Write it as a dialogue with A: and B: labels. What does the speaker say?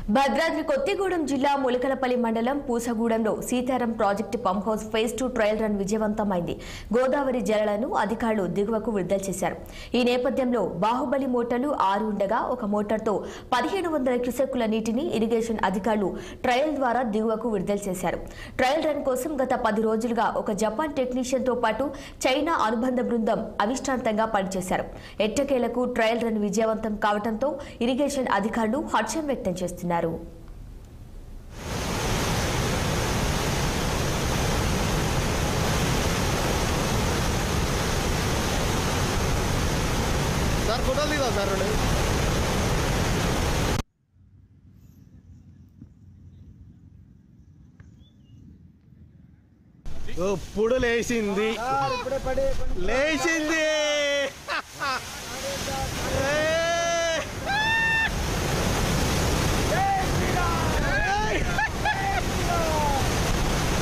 A: భద్రాద్రి కొత్తగూడెం జిల్లా ములకలపల్లి మండలం పూసగూడెంలో Sitaram project pump house phase 2 trial run విజయవంతమైంది. గోదావరి జలాలను అధికారులు దిగువకు విడుదల చేశారు. ఈ నేపథ్యంలో బాహుబలి మోటార్లు 6 ఉండగా ఒక మోటార్తో 1500 క్యూసెక్కుల నీటిని ఇరిగేషన్ అధికారులు ట్రయల్ ద్వారా దిగువకు విడుదల చేశారు. ట్రయల్ రన్ కోసం గత 10 రోజులుగా ఒక జపాన్ టెక్నీషియన్తో పాటు చైనా అనుబంధ బృందం అవిశ్రాంతంగా పనిచేశారు. ఎట్టకేలకు ట్రయల్ రన్ విజయవంతం కావడంతో ఇరిగేషన్ అధికారులు హర్షం వ్యక్తం చేస్తున్నారు.
B: సార్ ఫోటోలు దిగా సార్ ఇప్పుడు లేచింది